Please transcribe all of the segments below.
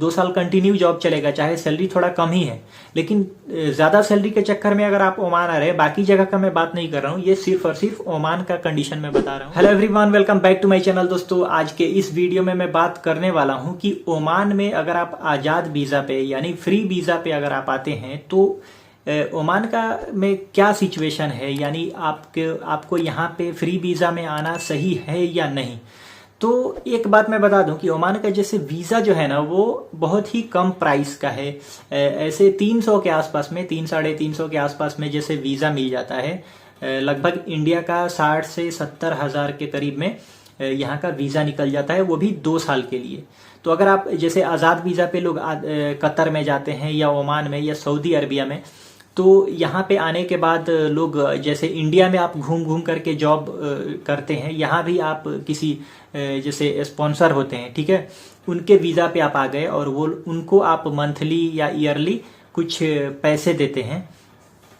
2 साल continue job चलेगा, चाहे सैलरी थोड़ा कम ही है, लेकिन ज्यादा सैलरी के चक्कर में अगर आप ओमान आ रहे हैं, बाकी जगह का मैं बात नहीं कर रहा हूँ, ये सिर्फ और सिर्फ ओमान का कंडीशन में बता रहा हूँ। Hello everyone, welcome back to my channel. दोस्तों, आज के इस वीडियो में मैं बात करने वाला हूँ कि ओमान में अगर आप आजाद वीजा पे यानी फ्री वीजा पे अगर आप आते हैं तो ओमान का में क्या सिचुएशन है, यानी आपको यहाँ पे फ्री वीजा में आना सही है या नहीं। तो एक बात मैं बता दूं कि ओमान का जैसे वीज़ा जो है ना वो बहुत ही कम प्राइस का है। ऐसे 300 के आसपास में, 300-350 के आसपास में जैसे वीज़ा मिल जाता है। लगभग इंडिया का 60 से 70 हज़ार के करीब में यहाँ का वीज़ा निकल जाता है, वो भी 2 साल के लिए। तो अगर आप जैसे आज़ाद वीज़ा पे लोग कतर में जाते हैं या ओमान में या सऊदी अरबिया में, तो यहाँ पे आने के बाद लोग जैसे इंडिया में आप घूम घूम करके जॉब करते हैं, यहाँ भी आप किसी जैसे स्पॉन्सर होते हैं, ठीक है, उनके वीज़ा पे आप आ गए और वो उनको आप मंथली या ईयरली कुछ पैसे देते हैं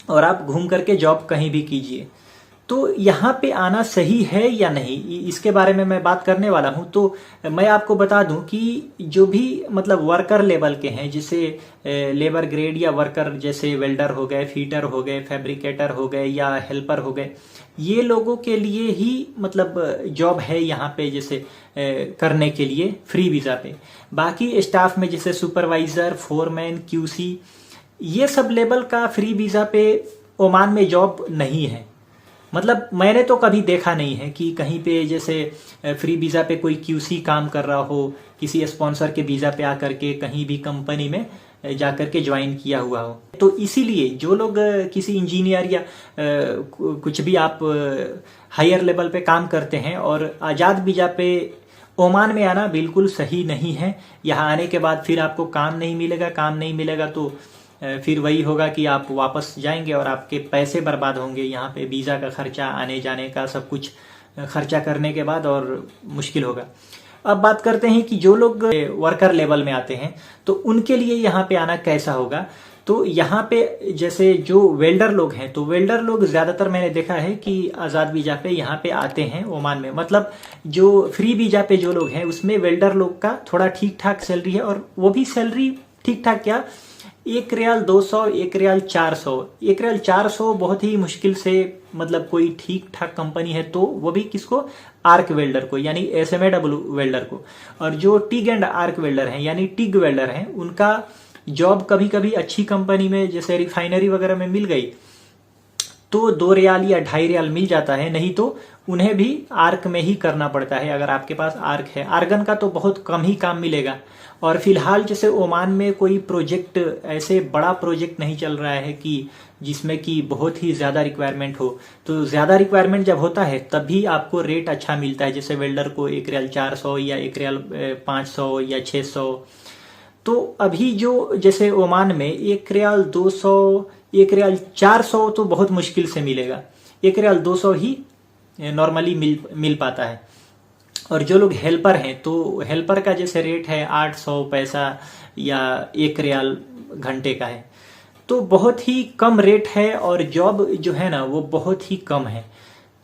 और आप घूम करके जॉब कहीं भी कीजिए। तो यहाँ पे आना सही है या नहीं, इसके बारे में मैं बात करने वाला हूँ। तो मैं आपको बता दूं कि जो भी मतलब वर्कर लेवल के हैं, जैसे लेबर ग्रेड या वर्कर जैसे वेल्डर हो गए, फीटर हो गए, फैब्रिकेटर हो गए या हेल्पर हो गए, ये लोगों के लिए ही मतलब जॉब है यहाँ पे जैसे करने के लिए फ्री वीज़ा पे। बाकी स्टाफ में जैसे सुपरवाइजर, फोरमैन, क्यूसी, ये सब लेवल का फ्री वीज़ा पे ओमान में जॉब नहीं है। मतलब मैंने तो कभी देखा नहीं है कि कहीं पे जैसे फ्री वीज़ा पे कोई क्यूसी काम कर रहा हो, किसी स्पॉन्सर के वीज़ा पे आकर के कहीं भी कंपनी में जाकर के ज्वाइन किया हुआ हो। तो इसीलिए जो लोग किसी इंजीनियर या कुछ भी आप हायर लेवल पे काम करते हैं और आज़ाद वीज़ा पे ओमान में आना बिल्कुल सही नहीं है। यहाँ आने के बाद फिर आपको काम नहीं मिलेगा तो फिर वही होगा कि आप वापस जाएंगे और आपके पैसे बर्बाद होंगे। यहाँ पे वीज़ा का खर्चा, आने जाने का सब कुछ खर्चा करने के बाद और मुश्किल होगा। अब बात करते हैं कि जो लोग वर्कर लेवल में आते हैं तो उनके लिए यहाँ पे आना कैसा होगा। तो यहाँ पे जैसे जो वेल्डर लोग हैं, तो वेल्डर लोग ज़्यादातर मैंने देखा है कि आज़ाद वीज़ा पे यहाँ पे आते हैं ओमान में। मतलब जो फ्री वीज़ा पे जो लोग हैं उसमें वेल्डर लोग का थोड़ा ठीक ठाक सैलरी है, और वो भी सैलरी ठीक ठाक क्या, 1 रियाल 200, 1 रियाल 400, 1 रियाल 400 बहुत ही मुश्किल से, मतलब कोई ठीक ठाक कंपनी है तो वो भी किसको, आर्क वेल्डर को यानी SMAW वेल्डर को। और जो टिग एंड आर्क वेल्डर हैं यानी टिग वेल्डर हैं, उनका जॉब कभी कभी अच्छी कंपनी में जैसे रिफाइनरी वगैरह में मिल गई तो 2 रियाल या 2.5 रियाल मिल जाता है, नहीं तो उन्हें भी आर्क में ही करना पड़ता है अगर आपके पास आर्क है। आर्गन का तो बहुत कम ही काम मिलेगा। और फिलहाल जैसे ओमान में कोई प्रोजेक्ट, ऐसे बड़ा प्रोजेक्ट नहीं चल रहा है कि जिसमें कि बहुत ही ज़्यादा रिक्वायरमेंट हो। तो ज़्यादा रिक्वायरमेंट जब होता है तभी आपको रेट अच्छा मिलता है, जैसे वेल्डर को 1 रियाल 400 या 1 रियाल 500 या 600। तो अभी जो जैसे ओमान में 1 रियाल 200, 1 रियाल 400 तो बहुत मुश्किल से मिलेगा, 1 रियाल 200 ही नॉर्मली मिल पाता है। और जो लोग हेल्पर हैं तो हेल्पर का जैसे रेट है 800 पैसा या 1 रियाल घंटे का है, तो बहुत ही कम रेट है और जॉब जो है ना वो बहुत ही कम है।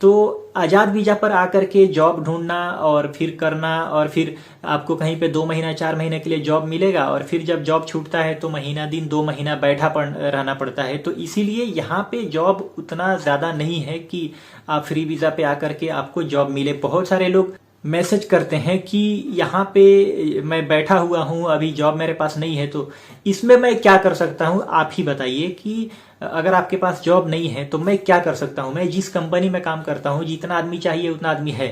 तो आज़ाद वीज़ा पर आकर के जॉब ढूंढना और फिर करना, और फिर आपको कहीं पे 2 महीना 4 महीने के लिए जॉब मिलेगा और फिर जब जॉब छूटता है तो महीना दिन 2 महीना बैठा रहना पड़ता है। तो इसीलिए यहाँ पे जॉब उतना ज़्यादा नहीं है कि आप फ्री वीज़ा पे आकर के आपको जॉब मिले। बहुत सारे लोग मैसेज करते हैं कि यहाँ पे मैं बैठा हुआ हूँ, अभी जॉब मेरे पास नहीं है, तो इसमें मैं क्या कर सकता हूँ, आप ही बताइए कि अगर आपके पास जॉब नहीं है तो मैं क्या कर सकता हूँ। मैं जिस कंपनी में काम करता हूँ जितना आदमी चाहिए उतना आदमी है,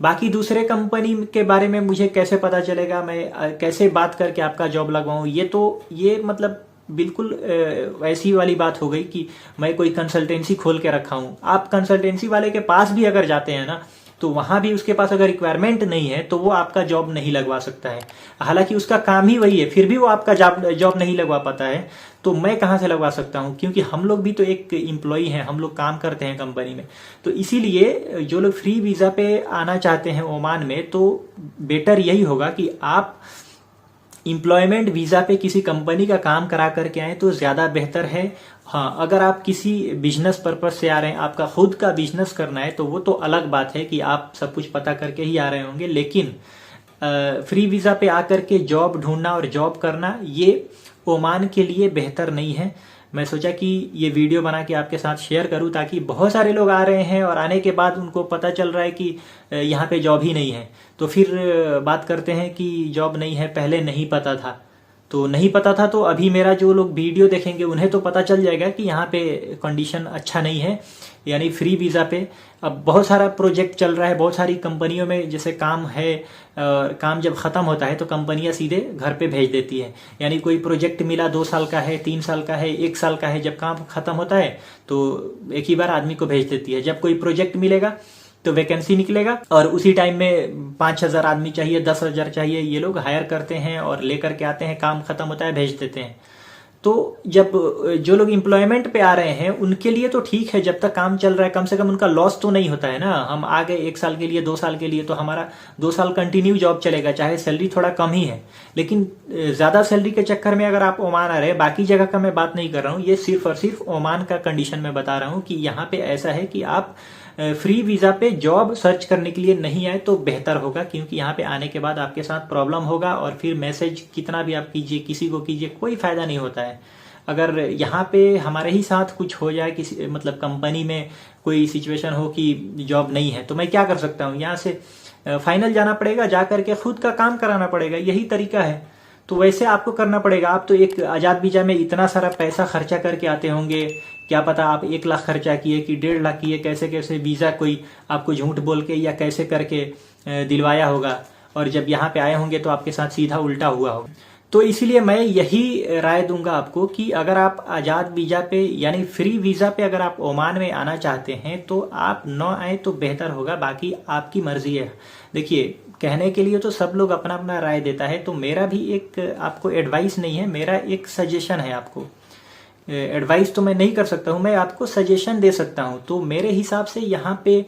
बाकी दूसरे कंपनी के बारे में मुझे कैसे पता चलेगा, मैं कैसे बात करके आपका जॉब लगवाऊँ। ये मतलब बिल्कुल ऐसी वाली बात हो गई कि मैं कोई कंसल्टेंसी खोल के रखा हूँ। आप कंसल्टेंसी वाले के पास भी अगर जाते हैं ना तो वहां भी उसके पास अगर रिक्वायरमेंट नहीं है तो वो आपका जॉब नहीं लगवा सकता है। हालांकि उसका काम ही वही है, फिर भी वो आपका जॉब नहीं लगवा पाता है। तो मैं कहाँ से लगवा सकता हूँ, क्योंकि हम लोग भी तो एक एम्प्लॉय हैं, हम लोग काम करते हैं कंपनी में। तो इसीलिए जो लोग फ्री वीज़ा पे आना चाहते हैं ओमान में, तो बेटर यही होगा कि आप एम्प्लॉयमेंट वीज़ा पे किसी कंपनी का काम करा करके आए तो ज़्यादा बेहतर है। हाँ, अगर आप किसी बिजनेस पर्पज से आ रहे हैं, आपका खुद का बिजनेस करना है, तो वो तो अलग बात है कि आप सब कुछ पता करके ही आ रहे होंगे। लेकिन फ्री वीजा पे आकर के जॉब ढूंढना और जॉब करना ये ओमान के लिए बेहतर नहीं है। मैं सोचा कि ये वीडियो बना के आपके साथ शेयर करूं ताकि बहुत सारे लोग आ रहे हैं और आने के बाद उनको पता चल रहा है कि यहाँ पे जॉब ही नहीं है, तो फिर बात करते हैं कि जॉब नहीं है, पहले नहीं पता था। तो नहीं पता था तो अभी मेरा जो लोग वीडियो देखेंगे उन्हें तो पता चल जाएगा कि यहाँ पे कंडीशन अच्छा नहीं है। यानी फ्री वीज़ा पे अब बहुत सारा प्रोजेक्ट चल रहा है, बहुत सारी कंपनियों में जैसे काम है, काम जब ख़त्म होता है तो कंपनियां सीधे घर पे भेज देती है। यानी कोई प्रोजेक्ट मिला 2 साल का है, 3 साल का है, 1 साल का है, जब काम ख़त्म होता है तो एक ही बार आदमी को भेज देती है। जब कोई प्रोजेक्ट मिलेगा तो वैकेंसी निकलेगा और उसी टाइम में 5,000 आदमी चाहिए, 10,000 चाहिए, ये लोग हायर करते हैं और लेकर के आते हैं, काम खत्म होता है, भेज देते हैं। तो जब जो लोग एम्प्लॉयमेंट पे आ रहे हैं उनके लिए तो ठीक है, जब तक काम चल रहा है कम से कम उनका लॉस तो नहीं होता है ना। हम आ गए 1 साल के लिए, 2 साल के लिए, तो हमारा 2 साल कंटिन्यू जॉब चलेगा, चाहे सैलरी थोड़ा कम ही है। लेकिन ज्यादा सैलरी के चक्कर में अगर आप ओमान आ रहे हैं, बाकी जगह का मैं बात नहीं कर रहा हूँ, ये सिर्फ और सिर्फ ओमान का कंडीशन में बता रहा हूँ कि यहाँ पे ऐसा है कि आप फ्री वीजा पे जॉब सर्च करने के लिए नहीं आए तो बेहतर होगा, क्योंकि यहाँ पे आने के बाद आपके साथ प्रॉब्लम होगा और फिर मैसेज कितना भी आप कीजिए, किसी को कीजिए, कोई फायदा नहीं होता है। अगर यहाँ पे हमारे ही साथ कुछ हो जाए, किसी मतलब कंपनी में कोई सिचुएशन हो कि जॉब नहीं है, तो मैं क्या कर सकता हूँ, यहाँ से फाइनल जाना पड़ेगा, जा करके खुद का काम कराना पड़ेगा, यही तरीका है। तो वैसे आपको करना पड़ेगा। आप तो एक आज़ाद वीजा में इतना सारा पैसा खर्चा करके आते होंगे, क्या पता आप 1 लाख खर्चा किए कि 1.5 लाख किए, कैसे कैसे वीज़ा कोई आपको झूठ बोल के या कैसे करके दिलवाया होगा, और जब यहाँ पे आए होंगे तो आपके साथ सीधा उल्टा हुआ होगा। तो इसीलिए मैं यही राय दूंगा आपको कि अगर आप आज़ाद वीजा पे यानी फ्री वीजा पे अगर आप ओमान में आना चाहते हैं तो आप न आए तो बेहतर होगा, बाकी आपकी मर्जी है। देखिए, कहने के लिए तो सब लोग अपना अपना राय देता है, तो मेरा भी एक आपको एडवाइस नहीं है, मेरा एक सजेशन है आपको। एडवाइस तो मैं नहीं कर सकता हूँ, मैं आपको सजेशन दे सकता हूँ। तो मेरे हिसाब से यहाँ पे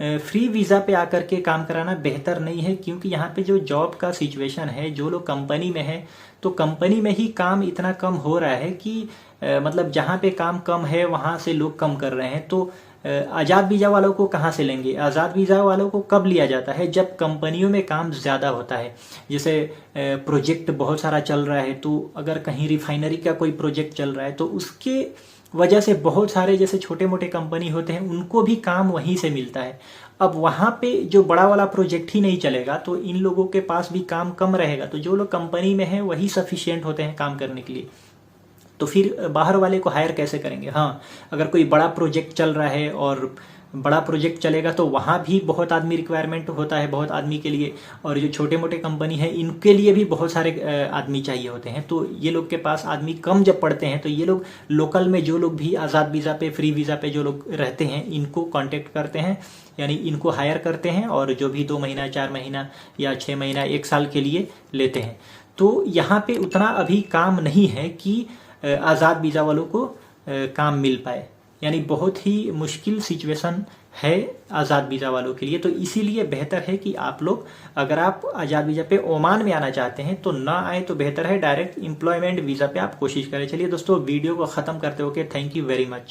फ्री वीजा पे आकर के काम कराना बेहतर नहीं है, क्योंकि यहाँ पे जो जॉब का सिचुएशन है, जो लोग कंपनी में है तो कंपनी में ही काम इतना कम हो रहा है कि मतलब जहाँ पे काम कम है वहां से लोग कम कर रहे हैं। तो आज़ाद वीजा वालों को कहाँ से लेंगे? आज़ाद वीजा वालों को कब लिया जाता है? जब कंपनियों में काम ज़्यादा होता है, जैसे प्रोजेक्ट बहुत सारा चल रहा है, तो अगर कहीं रिफाइनरी का कोई प्रोजेक्ट चल रहा है तो उसके वजह से बहुत सारे जैसे छोटे मोटे कंपनी होते हैं उनको भी काम वहीं से मिलता है। अब वहां पे जो बड़ा वाला प्रोजेक्ट ही नहीं चलेगा तो इन लोगों के पास भी काम कम रहेगा, तो जो लोग कंपनी में हैं वही सफिशिएंट होते हैं काम करने के लिए। तो फिर बाहर वाले को हायर कैसे करेंगे? हाँ, अगर कोई बड़ा प्रोजेक्ट चल रहा है और बड़ा प्रोजेक्ट चलेगा तो वहाँ भी बहुत आदमी रिक्वायरमेंट होता है, बहुत आदमी के लिए, और जो छोटे मोटे कंपनी है इनके लिए भी बहुत सारे आदमी चाहिए होते हैं। तो ये लोग के पास आदमी कम जब पड़ते हैं तो ये लोग लोकल में जो लोग भी आज़ाद वीज़ा पे, फ्री वीज़ा पे जो लोग रहते हैं इनको कांटेक्ट करते हैं, यानी इनको हायर करते हैं, और जो भी 2 महीना, 4 महीना या 6 महीना, 1 साल के लिए लेते हैं। तो यहाँ पे उतना अभी काम नहीं है कि आज़ाद वीज़ा वालों को काम मिल पाए, यानी बहुत ही मुश्किल सिचुएशन है आज़ाद वीज़ा वालों के लिए। तो इसीलिए बेहतर है कि आप लोग, अगर आप आज़ाद वीज़ा पे ओमान में आना चाहते हैं तो ना आए तो बेहतर है, डायरेक्ट एम्प्लॉयमेंट वीज़ा पे आप कोशिश करें। चलिए दोस्तों, वीडियो को ख़त्म करते हो, थैंक यू वेरी मच।